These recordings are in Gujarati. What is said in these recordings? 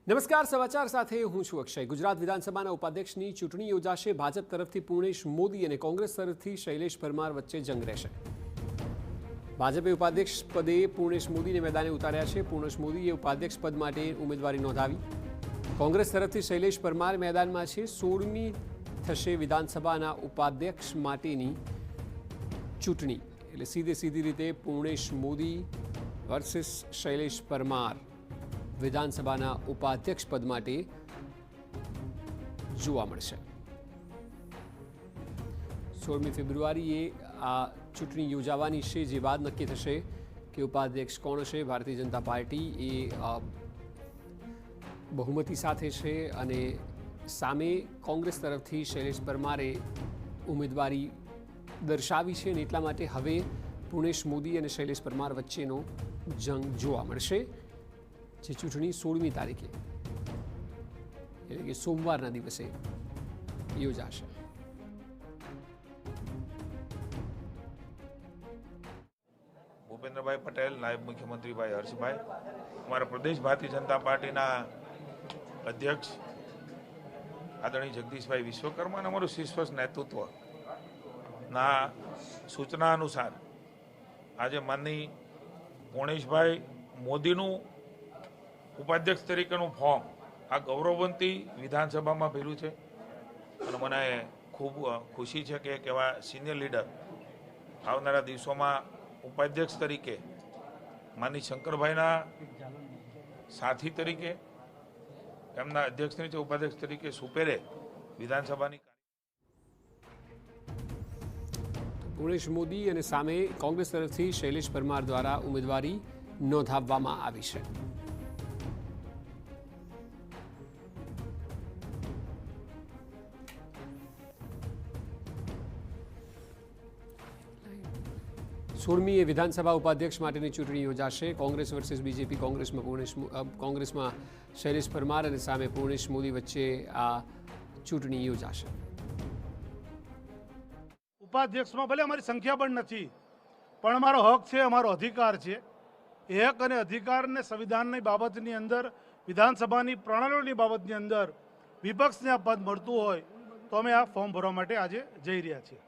નમસ્કાર, સમાચાર સાથે હું છું અક્ષય। ગુજરાત વિધાનસભાના ઉપાધ્યક્ષની ચૂંટણી યોજાશે। ભાજપ તરફથી પૂર્ણેશ મોદી અને કોંગ્રેસ તરફથી શૈલેષ પરમાર વચ્ચે જંગ રહેશે। ભાજપે ઉપાધ્યક્ષ પદે પૂર્ણેશ મોદીને મેદાને ઉતાર્યા છે। પૂર્ણેશ મોદીએ ઉપાધ્યક્ષ પદ માટે ઉમેદવારી નોંધાવી। કોંગ્રેસ તરફથી શૈલેષ પરમાર મેદાનમાં છે। 16મી થશે વિધાનસભાના ઉપાધ્યક્ષ માટેની ચૂંટણી, એટલે સીધી રીતે પૂર્ણેશ મોદી વર્સિસ શૈલેષ પરમાર વિધાનસભાના ઉપાધ્યક્ષ પદ માટે જોવા મળશે। 16મી ફેબ્રુઆરીએ આ ચૂંટણી યોજાવાની છે, જે બાદ નક્કી થશે કે ઉપાધ્યક્ષ કોણ હશે। ભારતીય જનતા પાર્ટી એ બહુમતી સાથે છે અને સામે કોંગ્રેસ તરફથી શૈલેષ પરમારે ઉમેદવારી દર્શાવી છે, અને એટલા માટે હવે પૂર્ણેશ મોદી અને શૈલેષ પરમાર વચ્ચેનો જંગ જોવા મળશે, જે ચૂંટણી 16મી તારીખે એટલે કે સોમવારના દિવસે યોજાશે। ભૂપેન્દ્રભાઈ પટેલ, નાયબ મુખ્યમંત્રી ભાઈ હર્ષભાઈ, અમારા પ્રદેશ ભારતીય જનતા પાર્ટીના અધ્યક્ષ આદરણીય જગદીશભાઈ વિશ્વકર્મા અને અમારું શીર્ષ નેતૃત્વના સૂચના અનુસાર આજે માનની પૂર્ણેશભાઈ મોદીનું ઉપાધ્યક્ષ તરીકેનું ફોર્મ આ ગૌરવવંતી વિધાનસભામાં ભર્યું છે, અને મને ખૂબ ખુશી છે કે એક એવા સિનિયર લીડર આવનારા દિવસોમાં ઉપાધ્યક્ષ તરીકે માનની શંકરભાઈના સાથી તરીકે, એમના અધ્યક્ષ તરીકે ઉપાધ્યક્ષ તરીકે સુપેરે વિધાનસભાની પૂર્ણેશ મોદી અને સામે કોંગ્રેસ તરફથી શૈલેષ પરમાર દ્વારા ઉમેદવારી નોંધાવવામાં આવી છે। સોળમીએ વિધાનસભા ઉપાધ્યક્ષ માટેની ચૂંટણી યોજાશે। કોંગ્રેસ વર્સિસ બીજેપી, કોંગ્રેસમાં શૈલેષ પરમાર અને સામે પૂર્ણેશ મોદી વચ્ચે આ ચૂંટણી યોજાશે। ઉપાધ્યક્ષમાં ભલે અમારી સંખ્યા પણ નથી, પણ અમારો હક છે, અમારો અધિકાર છે। એ હક અને અધિકારને સંવિધાનની બાબતની અંદર, વિધાનસભાની પ્રણાલીની બાબતની અંદર વિપક્ષને આ પદ મળતું હોય તો અમે આ ફોર્મ ભરવા માટે આજે જઈ રહ્યા છીએ।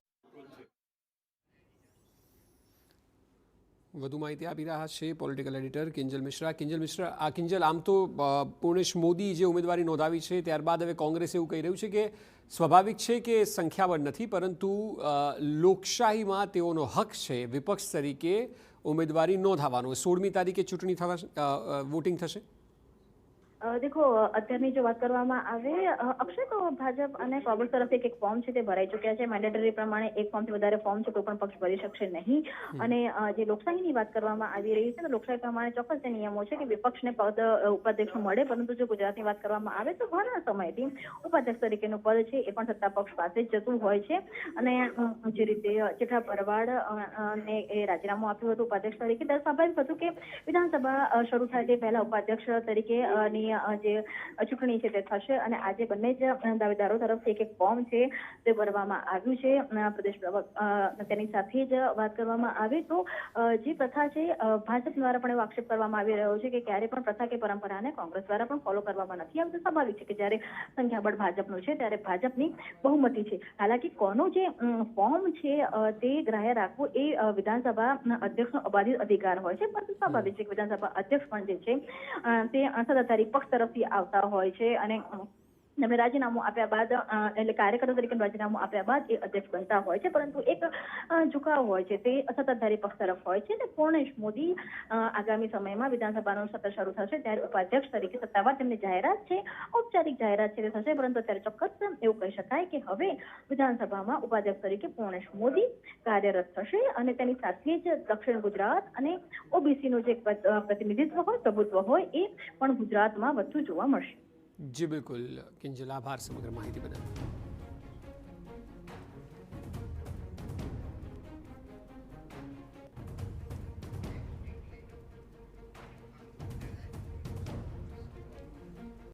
વધુ માહિતી આપી રહ્યા છે પોલિટિકલ એડિટર કિંજલ મિશ્રા। કિંજલ, આમ તો પૂર્ણેશ મોદી જે ઉમેદવારી નોંધાવી છે, ત્યારબાદ હવે કોંગ્રેસ એવું કહી રહ્યું છે કે સ્વાભાવિક છે કે સંખ્યાબળ નથી, પરંતુ લોકશાહીમાં તેઓનો હક છે વિપક્ષ તરીકે ઉમેદવારી નોંધાવવાનો। 16મી તારીખે ચૂંટણી વોટિંગ થશે। देखो, અત્યારની જો વાત કરવામાં આવે અક્ષય, તો ભાજપ અને કોંગ્રેસ તરફથી એક ફોર્મ છે તે ભરાઈ ચૂક્યા છે। મેન્ડેટરી પ્રમાણે એક ફોર્મથી વધારે ફોર્મ છે તો પણ પક્ષ ભરી શકશે નહીં। અને જે લોકશાહીની વાત કરવામાં આવી રહી છે, તો લોકશાહી પ્રમાણે ચોક્કસ જે નિયમો છે કે વિપક્ષને પદ ઉપાધ્યક્ષ મળે, પરંતુ જો ગુજરાતની વાત કરવામાં આવે તો ઘણા સમયથી ઉપાધ્યક્ષ તરીકેનું પદ છે એ પણ સત્તા પક્ષ પાસે જ જતું હોય છે। અને જે રીતે જેઠા ભરવાડ ને એ રાજીનામું આપ્યું હતું ઉપાધ્યક્ષ તરીકે, ત્યારે સ્વાભાવિક હતું કે વિધાનસભા શરૂ થાય તે પહેલા ઉપાધ્યક્ષ તરીકે ની જે ચૂંટણી છે તે થશે। અને આજે બંને જ દાવેદારો તરફથી એક ફોર્મ છે તે ભરવામાં આવ્યું છે। પ્રદેશ તેની સાથે જ વાત કરવામાં આવે તો જે પ્રથા છે, ભાજપ દ્વારા પણ એવો આક્ષેપ કરવામાં આવી રહ્યો છે કે ક્યારે પણ પ્રથા કે પરંપરાને કોંગ્રેસ દ્વારા પણ ફોલો કરવામાં નથી આવતું। સ્વાભાવિક છે કે જ્યારે સંખ્યાબળ ભાજપનું છે ત્યારે ભાજપની બહુમતી છે। હાલાકી કોનું જે ફોર્મ છે તે ગ્રાહ્ય રાખવું એ વિધાનસભા અધ્યક્ષનો અબાધિત અધિકાર હોય છે, પરંતુ સ્વાભાવિક છે કે વિધાનસભા અધ્યક્ષ પણ જે છે તે સત્તાધારી પક્ષ તરફથી આવતા હોય છે, અને તેમણે રાજીનામું આપ્યા બાદ, એટલે કાર્યકરો તરીકે રાજીનામું આપ્યા બાદ એ અધ્યક્ષ બનતા હોય છે। પરંતુ એક ઝુકાવ હોય છે તે સત્તાધારી પક્ષ તરફ હોય છે। અને પૂર્ણેશ મોદી આગામી સમયમાં વિધાનસભાનું સત્ર શરૂ થશે ત્યારે ઉપાધ્યક્ષ તરીકે સત્તાવાર તેમની જાહેરાત છે, ઔપચારિક જાહેરાત છે તે થશે, પરંતુ અત્યારે ચોક્કસ એવું કહી શકાય કે હવે વિધાનસભામાં ઉપાધ્યક્ષ તરીકે પૂર્ણેશ મોદી કાર્યરત થશે। અને તેની સાથે જ દક્ષિણ ગુજરાત અને ઓબીસીનું જે પ્રતિનિધિત્વ હોય, પ્રભુત્વ હોય, એ પણ ગુજરાતમાં વધુ જોવા મળશે। જી બિલકુલ કિંજલ, આભાર સમગ્ર માહિતી બદલ।